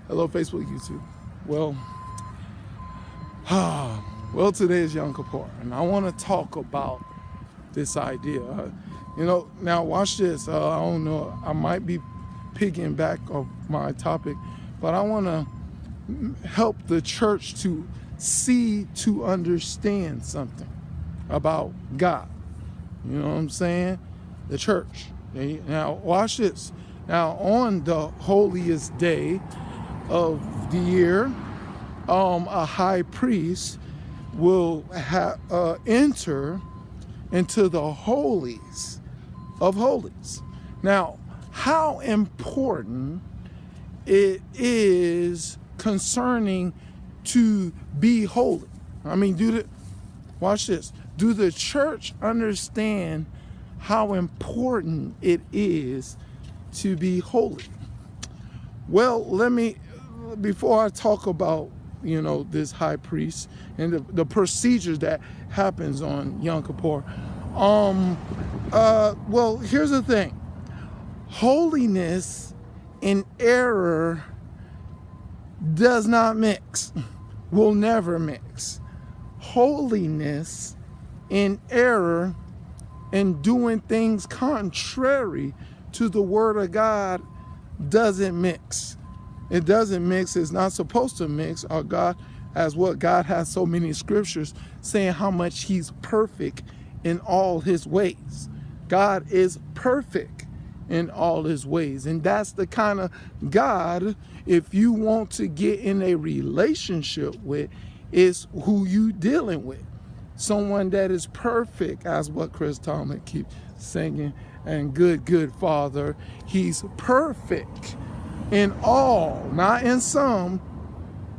Hello, Facebook, YouTube. Well, today is Yom Kippur, and I want to talk about this idea. Now watch this. I don't know. I might be picking back of my topic, but I want to help the church to understand something about God. You know what I'm saying? The church. Now watch this. Now on the holiest day of the year, a high priest will enter into the holies of holies. Now, how important it is concerning to be holy. I mean, watch this. Do the church understand how important it is to be holy? Well, before I talk about, this high priest and the procedures that happens on Yom Kippur, here's the thing. Holiness and error does not mix, will never mix. Holiness and error and doing things contrary to the word of God doesn't mix. It doesn't mix. It's not supposed to mix. God has so many scriptures saying how much he's perfect in all his ways. God is perfect in all his ways. And that's the kind of God, if you want to get in a relationship with, is who you dealing with. Someone that is perfect, as what Chris Tomlin keeps singing, and good Father. He's perfect in all, not in some.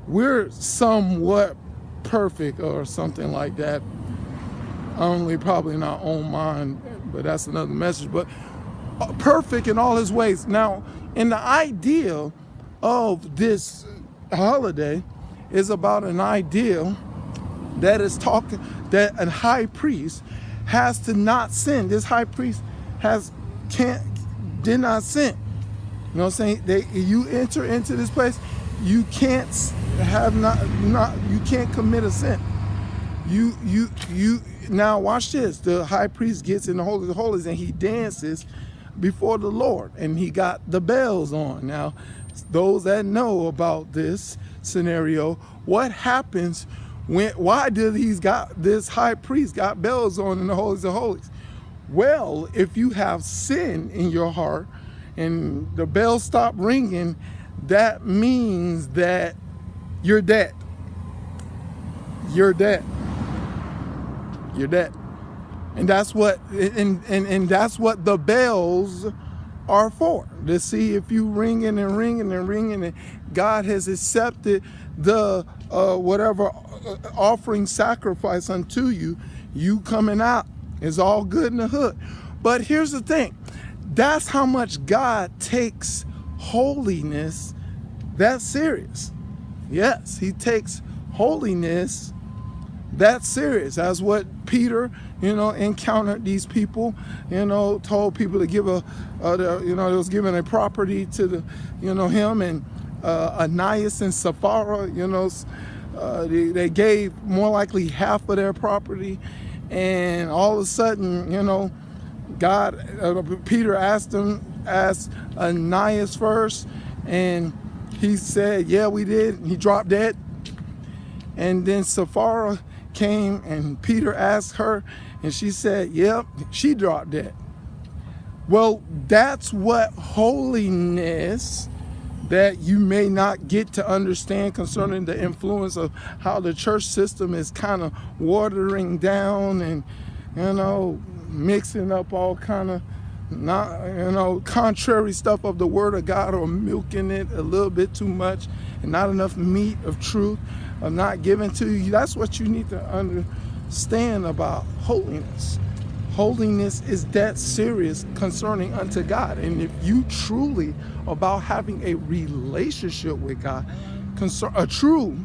We're somewhat perfect or something like that. Only probably in our own mind, but that's another message. But perfect in all his ways. Now, in the idea of this holiday is about an ideal that is talking that a high priest has to not sin. This high priest did not sin. You know what I'm saying? You enter into this place, you can't you can't commit a sin. You now watch this. The high priest gets in the Holy of Holies and he dances before the Lord, and he got the bells on. Now, those that know about this scenario, what happens why did this high priest got bells on in the Holies of Holies? Well, if you have sin in your heart and the bells stop ringing, that means that you're dead. You're dead. You're dead. And that's what and that's what the bells are for. To see if you ringing and God has accepted the whatever offering sacrifice unto you, you coming out is all good in the hood. But here's the thing. That's how much God takes holiness that serious. Yes, he takes holiness that serious. That's what Peter, encountered these people, told people to give it was giving a property to the, him and Ananias and Sapphira, they gave more likely half of their property. And all of a sudden, Peter asked Ananias first, and he said, yeah, we did. He dropped dead. And then Sapphira came and Peter asked her, and she said, yep, she dropped dead. Well, that's what holiness that you may not get to understand concerning the influence of how the church system is kind of watering down and, mixing up all kind of contrary stuff of the word of God, or milking it a little bit too much and not enough meat of truth are not given to you. That's what you need to understand about holiness. Holiness is that serious concerning unto God. And if you truly about having a relationship with God, a true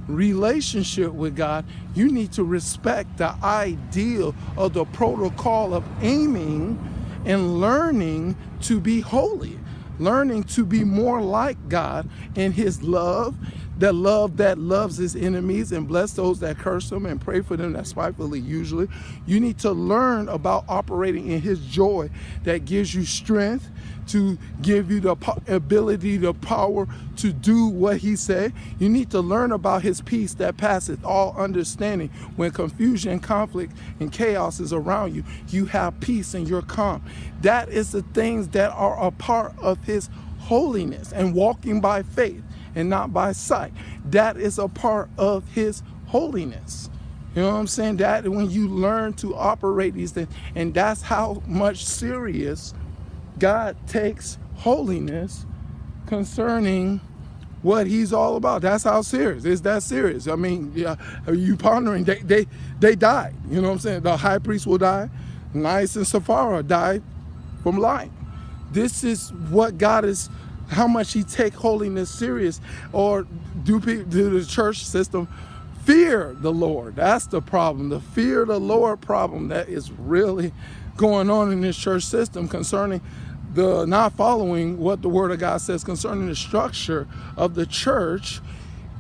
relationship with God, you need to respect the ideal of the protocol of aiming and learning to be holy. learning to be more like God in his love, the love that loves his enemies and bless those that curse them and pray for them that spitefully usually. You need to learn about operating in his joy that gives you strength, to give you the ability, the power to do what he said. You need to learn about his peace that passeth all understanding. When confusion, conflict, and chaos is around you, you have peace and you're calm. That is the things that are a part of his holiness and walking by faith and not by sight. That is a part of his holiness. You know what I'm saying? That when you learn to operate these things, and that's how much serious God takes holiness concerning what he's all about. That's how serious. It's that serious. I mean, yeah, are you pondering? They died. You know what I'm saying? The high priest will die. Ananias and Sapphira died from lying. This is what God is, how much he take holiness serious. Or do the church system fear the Lord? That's the problem. The fear the Lord problem that is really going on in this church system concerning the not following what the word of God says concerning the structure of the church,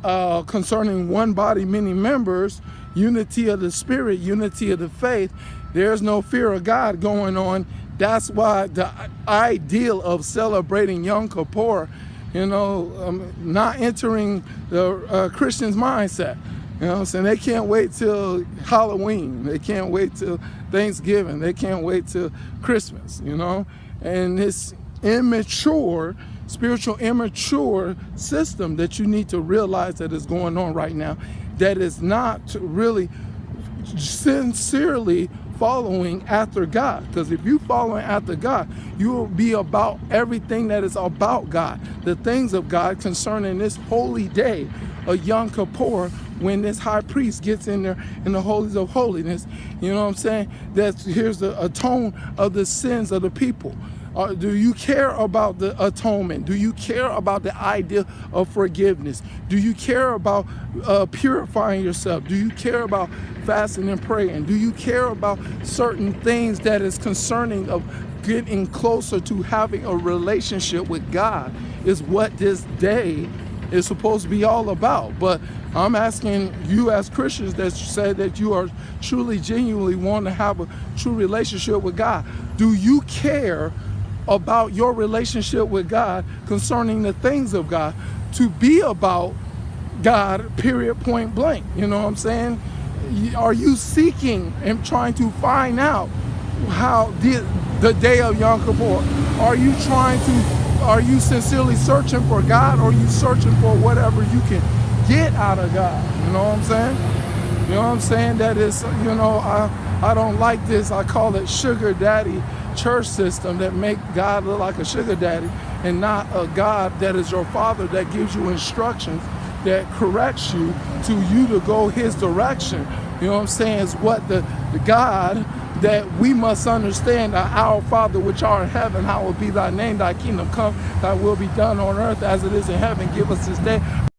concerning one body, many members, unity of the spirit, unity of the faith. There's no fear of God going on. That's why the ideal of celebrating Yom Kippur, not entering the Christian's mindset. You know what I'm saying? They can't wait till Halloween. They can't wait till Thanksgiving. They can't wait till Christmas, And this spiritual immature system that you need to realize that is going on right now, that is not really sincerely following after God. Because if you following after God, you will be about everything that is about God, the things of God concerning this holy day of Yom Kippur, when this high priest gets in there in the holies of holiness. You know what I'm saying? Here's the atone of the sins of the people. Do you care about the atonement? Do you care about the idea of forgiveness? Do you care about purifying yourself? Do you care about fasting and praying? Do you care about certain things that is concerning of getting closer to having a relationship with God? Is what this day is supposed to be all about. But I'm asking you as Christians that say that you are truly, genuinely want to have a true relationship with God. Do you care about your relationship with God concerning the things of God, to be about God, period, point blank? You know what I'm saying? Are you seeking and trying to find out how the day of Yom Kippur? Are you sincerely searching for God, or are you searching for whatever you can get out of God? You know what I'm saying? You know what I'm saying? That is, I don't like this. I call it sugar daddy church system that make God look like a sugar daddy and not a God that is your father, that gives you instructions, that corrects you to go his direction. You know what I'm saying? Is what the God that we must understand, our Father which art in heaven, hallowed be thy name, thy kingdom come, thy will be done on earth as it is in heaven. Give us this day